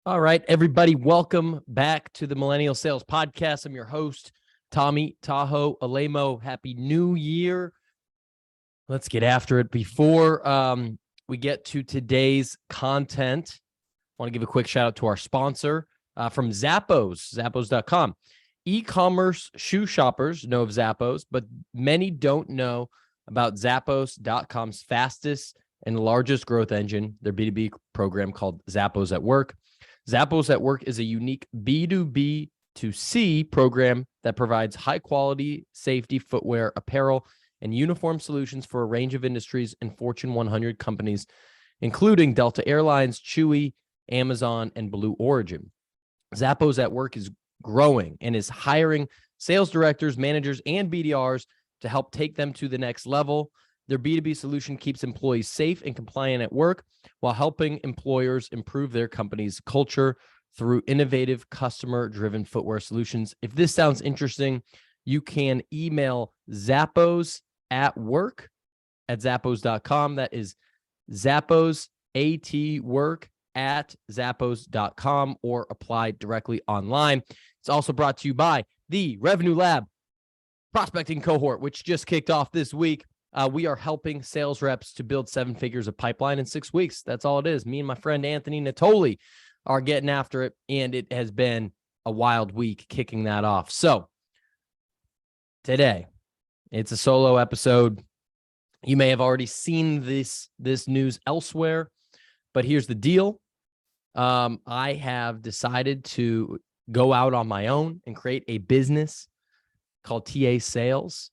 All right, everybody, welcome back to the Millennial Sales Podcast. I'm your host, TommyTahoe Alemo. Happy New Year. Let's get after it. Before we get to today's content, I want to give a quick shout out to our sponsor from Zappos, Zappos.com. E-commerce shoe shoppers know of Zappos, but many don't know about Zappos.com's fastest and largest growth engine, their B2B program called Zappos at Work. Zappos at Work is a unique B2B to C program that provides high-quality safety footwear, apparel, and uniform solutions for a range of industries and Fortune 100 companies, including Delta Airlines, Chewy, Amazon, and Blue Origin. Zappos at Work is growing and is hiring sales directors, managers, and BDRs to help take them to the next level. Their B2B solution keeps employees safe and compliant at work while helping employers improve their company's culture through innovative customer-driven footwear solutions. If this sounds interesting, you can email zapposatwork@zappos.com. That is zapposatwork@zappos.com, or apply directly online. It's also brought to you by the Revenue Lab prospecting cohort, which just kicked off this week. We are helping sales reps to build 7 figures of pipeline in 6 weeks. That's all it is. Me and my friend Anthony Natoli are getting after it, and it has been a wild week kicking that off. So today, it's a solo episode. You may have already seen this news elsewhere, but here's the deal. I have decided to go out on my own and create a business called TA Sales.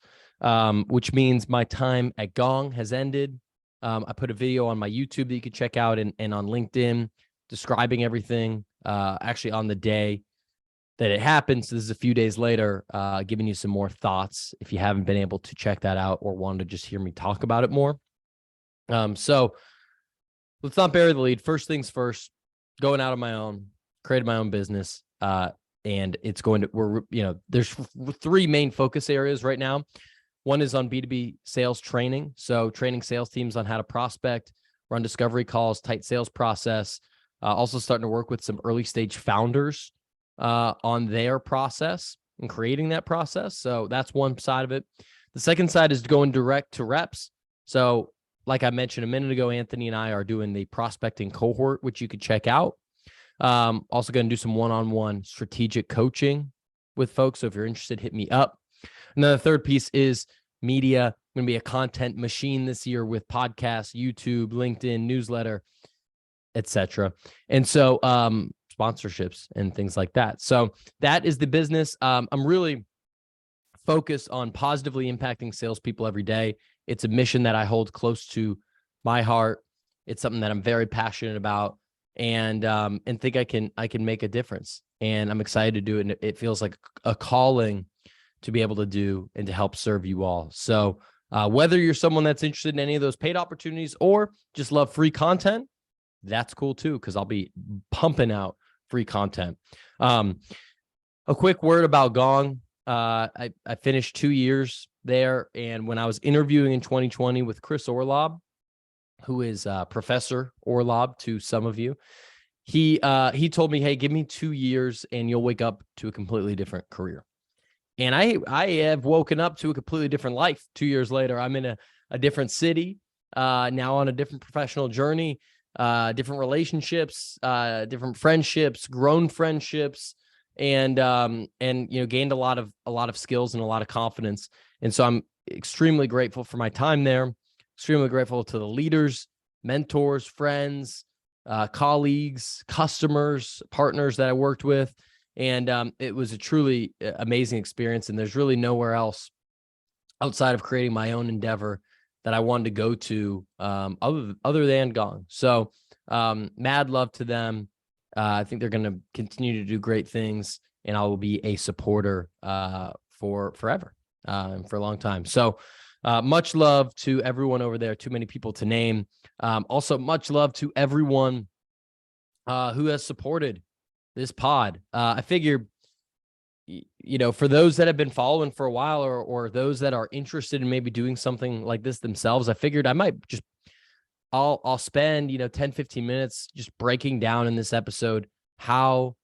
Which means my time at Gong has ended. I put a video on my YouTube that you can check out and on LinkedIn describing everything, actually on the day that it happened. So this is a few days later, giving you some more thoughts if you haven't been able to check that out or wanted to just hear me talk about it more. So let's not bury the lead. First things first, going out on my own, created my own business. And it's going to, there's 3 main focus areas right now. One is on B2B sales training. So training sales teams on how to prospect, run discovery calls, tight sales process. Also starting to work with some early stage founders on their process and creating that process. So that's one side of it. The second side is going direct to reps. So like I mentioned a minute ago, Anthony and I are doing the prospecting cohort, which you could check out. Also going to do some one-on-one strategic coaching with folks. So if you're interested, hit me up. And then the third piece is media. I'm going to be a content machine this year with podcasts, YouTube, LinkedIn, newsletter, etc. And so sponsorships and things like that. So that is the business. I'm really focused on positively impacting salespeople every day. It's a mission that I hold close to my heart. It's something that I'm very passionate about and think I can make a difference. And I'm excited to do it. And it feels like a calling to be able to do and to help serve you all. So whether you're someone that's interested in any of those paid opportunities or just love free content, that's cool too, because I'll be pumping out free content. A quick word about Gong. I finished 2 years there. And when I was interviewing in 2020 with Chris Orlob, who is Professor Orlob to some of you, he told me, hey, give me 2 years and you'll wake up to a completely different career. And I have woken up to a completely different life 2 years later. I'm in a different city, now on a different professional journey, different relationships, different friendships, grown friendships, and gained a lot of skills and a lot of confidence. And so I'm extremely grateful for my time there, extremely grateful to the leaders, mentors, friends, colleagues, customers, partners that I worked with. And it was a truly amazing experience. And there's really nowhere else outside of creating my own endeavor that I wanted to go to other than Gong. So mad love to them. I think they're going to continue to do great things, and I will be a supporter for forever and for a long time. So much love to everyone over there. Too many people to name. Also, much love to everyone who has supported this pod. I figure, for those that have been following for a while or those that are interested in maybe doing something like this themselves, I figured I might I'll spend, 10, 15 minutes just breaking down in this episode how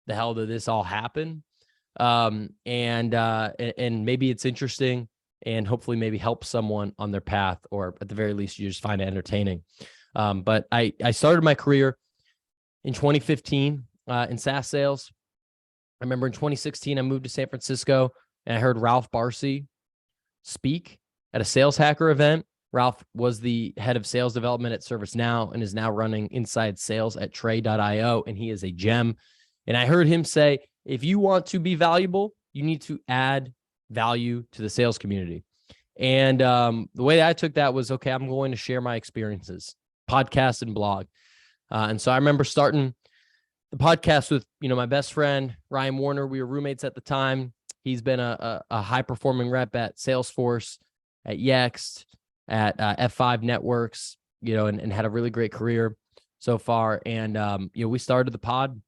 the hell did this all happen? And maybe it's interesting and hopefully maybe help someone on their path, or at the very least, you just find it entertaining. But I started my career in 2015 in SaaS sales. I remember in 2016, I moved to San Francisco and I heard Ralph Barcy speak at a Sales Hacker event. Ralph was the head of sales development at ServiceNow and is now running inside sales at Tray.io, and he is a gem. And I heard him say, if you want to be valuable, you need to add value to the sales community. And the way I took that was, okay, I'm going to share my experiences, podcast and blog. And so I remember starting the podcast with, my best friend, Ryan Warner. We were roommates at the time. He's been a high-performing rep at Salesforce, at Yext, at F5 Networks, and had a really great career so far. And, we started the pod.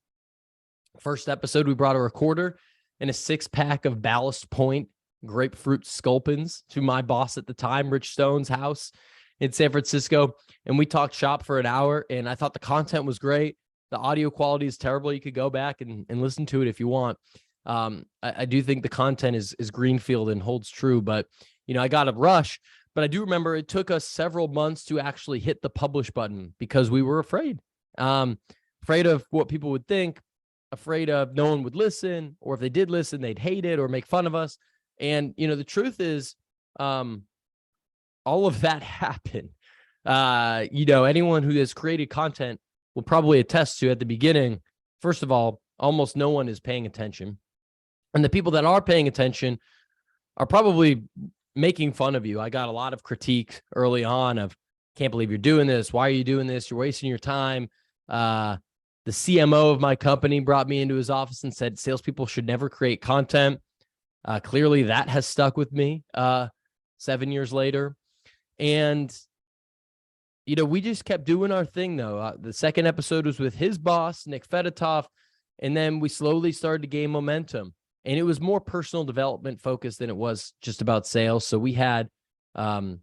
First episode, we brought a recorder and a 6-pack of Ballast Point grapefruit sculpins to my boss at the time, Rich Stone's house in San Francisco. And we talked shop for an hour, and I thought the content was great. The audio quality is terrible. You could go back and listen to it if you want. I do think the content is greenfield and holds true, but, I got a rush. But I do remember it took us several months to actually hit the publish button because we were afraid. Afraid of what people would think, afraid of no one would listen, or if they did listen, they'd hate it or make fun of us. And, the truth is, all of that happened. Anyone who has created content will probably attest to at the beginning, first of all, almost no one is paying attention. And the people that are paying attention are probably making fun of you. I got a lot of critique early on of, can't believe you're doing this. Why are you doing this? You're wasting your time. The CMO of my company brought me into his office and said, salespeople should never create content. Clearly that has stuck with me 7 years later. And, we just kept doing our thing though. The second episode was with his boss, Nick Fedotov. And then we slowly started to gain momentum. And it was more personal development focused than it was just about sales. So we had some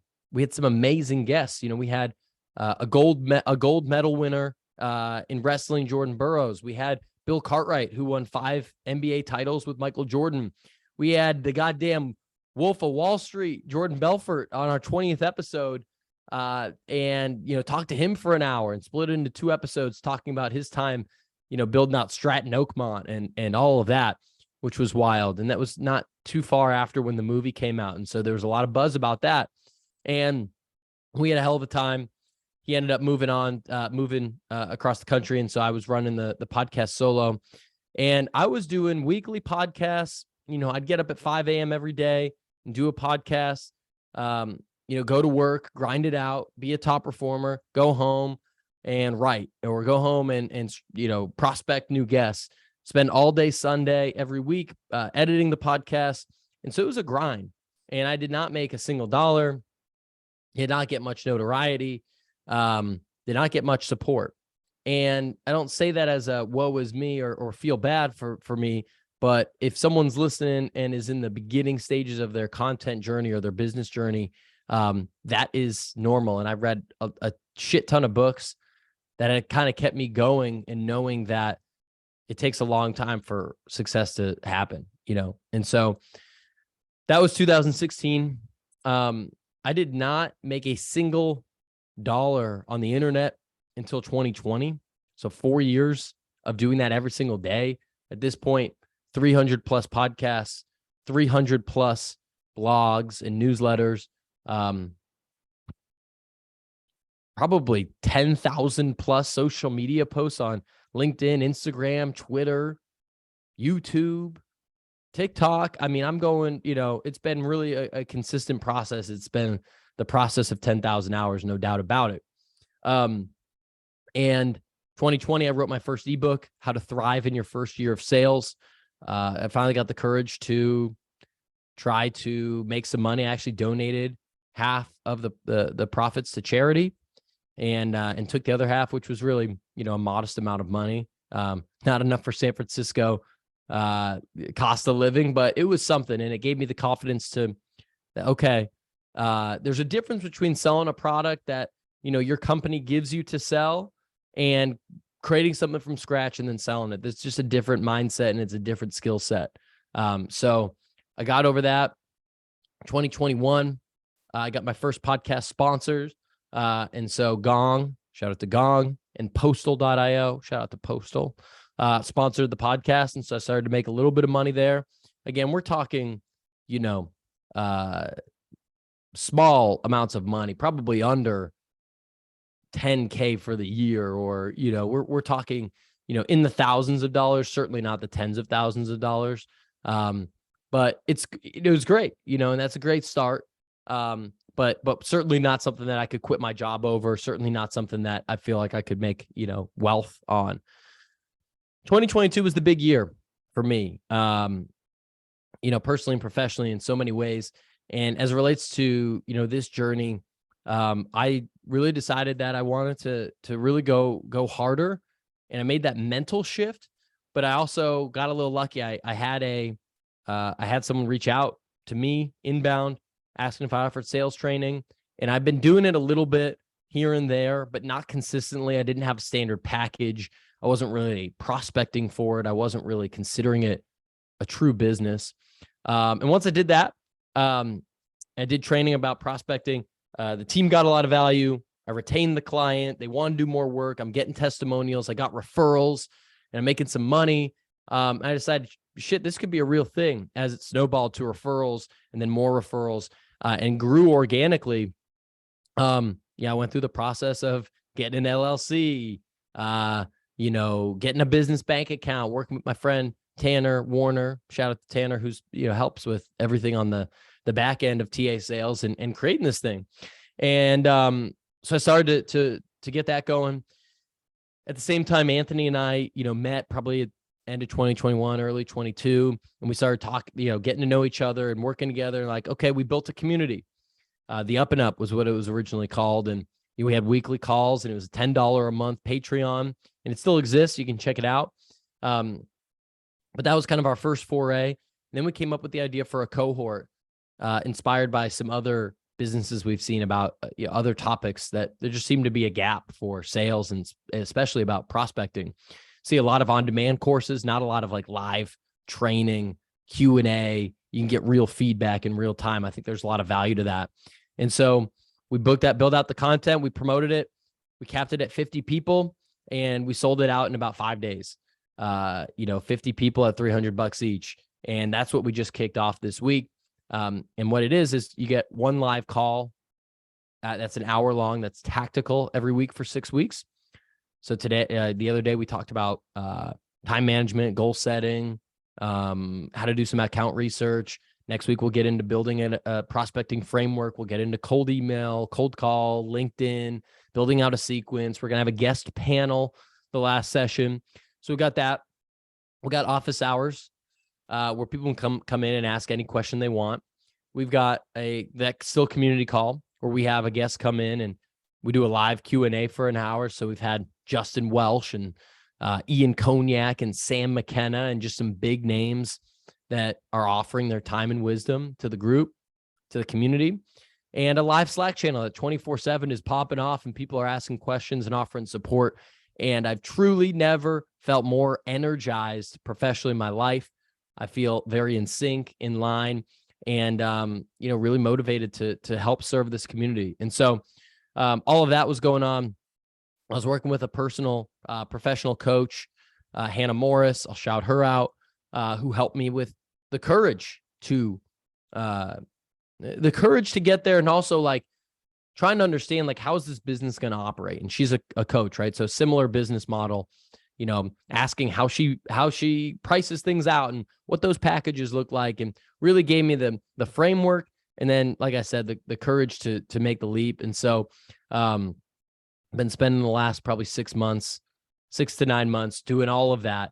amazing guests. We had a gold medal winner in wrestling, Jordan Burroughs. We had Bill Cartwright, who won 5 NBA titles with Michael Jordan. We had the goddamn Wolf of Wall Street, Jordan Belfort, on our 20th episode, and talked to him for an hour and split it into 2 episodes talking about his time, building out Stratton Oakmont and all of that, which was wild. And that was not too far after when the movie came out. And so there was a lot of buzz about that. And we had a hell of a time. He ended up moving across the country. And so I was running the podcast solo, and I was doing weekly podcasts. I'd get up at 5 a.m. every day and do a podcast, go to work, grind it out, be a top performer, go home and write, or go home and prospect new guests, spend all day Sunday every week editing the podcast. And so it was a grind, and I did not make a single dollar, did not get much notoriety, did not get much support. And I don't say that as a woe is me or feel bad for me, but if someone's listening and is in the beginning stages of their content journey or their business journey, that is normal. And I've read a shit ton of books that had kind of kept me going and knowing that it takes a long time for success to happen, And so that was 2016. I did not make a single dollar on the internet until 2020. So 4 years of doing that every single day. At this point, 300 plus podcasts, 300 plus blogs and newsletters, probably 10,000 plus social media posts on LinkedIn, Instagram, Twitter, YouTube, TikTok. I mean, I'm going, it's been really a consistent process. It's been the process of 10,000 hours, no doubt about it. And 2020, I wrote my first ebook, How to Thrive in Your First Year of Sales. I finally got the courage to try to make some money. I actually donated half of the profits to charity, and took the other half, which was really, a modest amount of money. Not enough for San Francisco cost of living, but it was something. And it gave me the confidence to, okay, there's a difference between selling a product that, your company gives you to sell and creating something from scratch and then selling it. That's just a different mindset and it's a different skill set. So I got over that. 2021, I got my first podcast sponsors. And so Gong, shout out to Gong, and Postal.io, shout out to Postal, sponsored the podcast. And so I started to make a little bit of money there. Again, we're talking, small amounts of money, probably under 10K for the year, or, we're talking, in the thousands of dollars, certainly not the tens of thousands of dollars. But it was great, and that's a great start. But certainly not something that I could quit my job over. Certainly not something that I feel like I could make, wealth on. 2022 was the big year for me, personally and professionally in so many ways. And as it relates to, this journey, I really decided that I wanted to really go harder, and I made that mental shift. But I also got a little lucky. I had someone reach out to me inbound, asking if I offered sales training, and I've been doing it a little bit here and there, but not consistently. I didn't have a standard package. I wasn't really prospecting for it. I wasn't really considering it a true business. And once I did that, I did training about prospecting. The team got a lot of value. I retained the client. They want to do more work. I'm getting testimonials. I got referrals, and I'm making some money. I decided, this could be a real thing, as it snowballed to referrals and then more referrals, and grew organically. I went through the process of getting an LLC, getting a business bank account, working with my friend Tanner Warner. Shout out to Tanner, who's, helps with everything on the back end of TA sales and creating this thing. And so I started to get that going. At the same time, Anthony and I, met probably at end of 2021, early 22, and we started talking, getting to know each other and working together. Like, okay, we built a community. The Up and Up was what it was originally called, and we had weekly calls, and it was $10 a month Patreon, and it still exists. You can check it out. But that was kind of our first foray. And then we came up with the idea for a cohort, inspired by some other businesses we've seen about other topics that there just seemed to be a gap for sales, and especially about prospecting. See a lot of on-demand courses, not a lot of like live training, Q&A. You can get real feedback in real time. I think there's a lot of value to that. And so we built out the content, we promoted it, we capped it at 50 people, and we sold it out in about 5 days. 50 people at $300 each. And that's what we just kicked off this week. And what it is you get one live call. That's an hour long. That's tactical every week for 6 weeks. So today, the other day, we talked about time management, goal setting, how to do some account research. Next week, we'll get into building a prospecting framework. We'll get into cold email, cold call, LinkedIn, building out a sequence. We're going to have a guest panel the last session. So we got that. We got office hours where people can come in and ask any question they want. We've got that still community call where we have a guest come in and we do a live Q&A for an hour. So we've had Justin Welsh and Ian Cognac and Sam McKenna and just some big names that are offering their time and wisdom to the group, to the community, and a live Slack channel that 24/7 is popping off and people are asking questions and offering support. And I've truly never felt more energized professionally in my life. I feel very in sync, in line, and, really motivated to help serve this community. And so all of that was going on. I was working with a personal professional coach, Hannah Morris. I'll shout her out, who helped me with the courage to get there, and also like trying to understand like how is this business going to operate. And she's a coach, right? So similar business model, asking how she prices things out and what those packages look like, and really gave me the framework. And then, like I said, the courage to make the leap. And so, been spending the last probably 6 to 9 months doing all of that,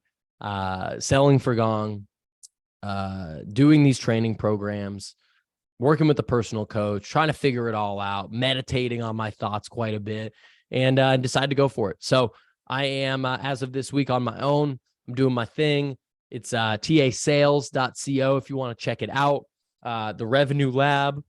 selling for Gong, doing these training programs, working with the personal coach, trying to figure it all out, meditating on my thoughts quite a bit, and decided to go for it. So I am, as of this week, on my own. I'm doing my thing. It's tasales.co if you want to check it out. The Revenue Lab,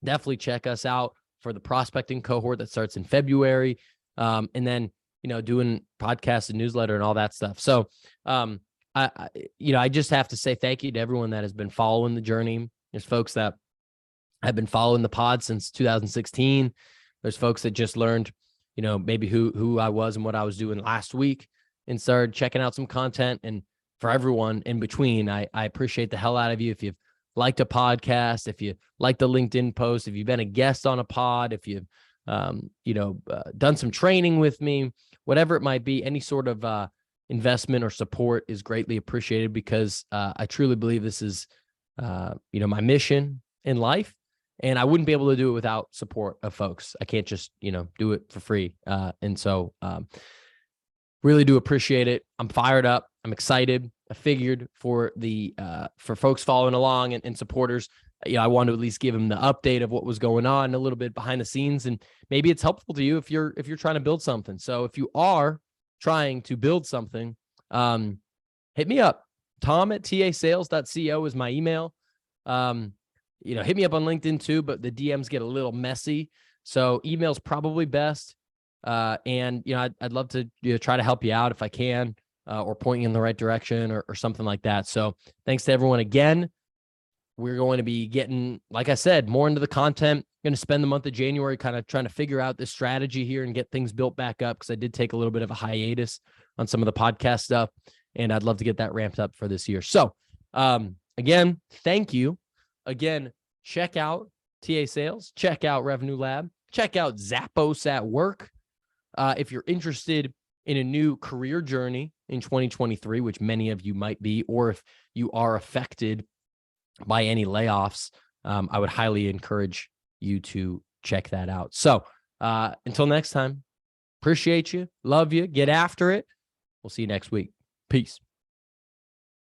definitely check us out for the prospecting cohort that starts in February. And then, doing podcasts and newsletter and all that stuff. So, I just have to say thank you to everyone that has been following the journey. There's folks that have been following the pod since 2016. There's folks that just learned, maybe who I was and what I was doing last week and started checking out some content. And for everyone in between, I appreciate the hell out of you. If you've liked a podcast, if you like the LinkedIn post, if you've been a guest on a pod, if you've, done some training with me, whatever it might be, any sort of investment or support is greatly appreciated, because I truly believe this is, my mission in life. And I wouldn't be able to do it without support of folks. I can't just, do it for free. And so really do appreciate it. I'm fired up. I'm excited. I figured for folks following along and supporters, I want to at least give them the update of what was going on, a little bit behind the scenes, and maybe it's helpful to you if you're trying to build something. So if you are trying to build something, hit me up. Tom@tasales.co is my email. Hit me up on LinkedIn too, but the DMs get a little messy. So email's probably best. And I'd love to try to help you out if I can, or point you in the right direction or something like that. So thanks to everyone again. We're going to be getting, like I said, more into the content. I'm going to spend the month of January kind of trying to figure out this strategy here and get things built back up, because I did take a little bit of a hiatus on some of the podcast stuff, and I'd love to get that ramped up for this year. So again, thank you. Again, check out TA Sales, check out Revenue Lab, check out Zappos at Work. If you're interested in a new career journey in 2023, which many of you might be, or if you are affected by any layoffs, I would highly encourage you to check that out. So until next time, appreciate you, love you, get after it. We'll see you next week. Peace.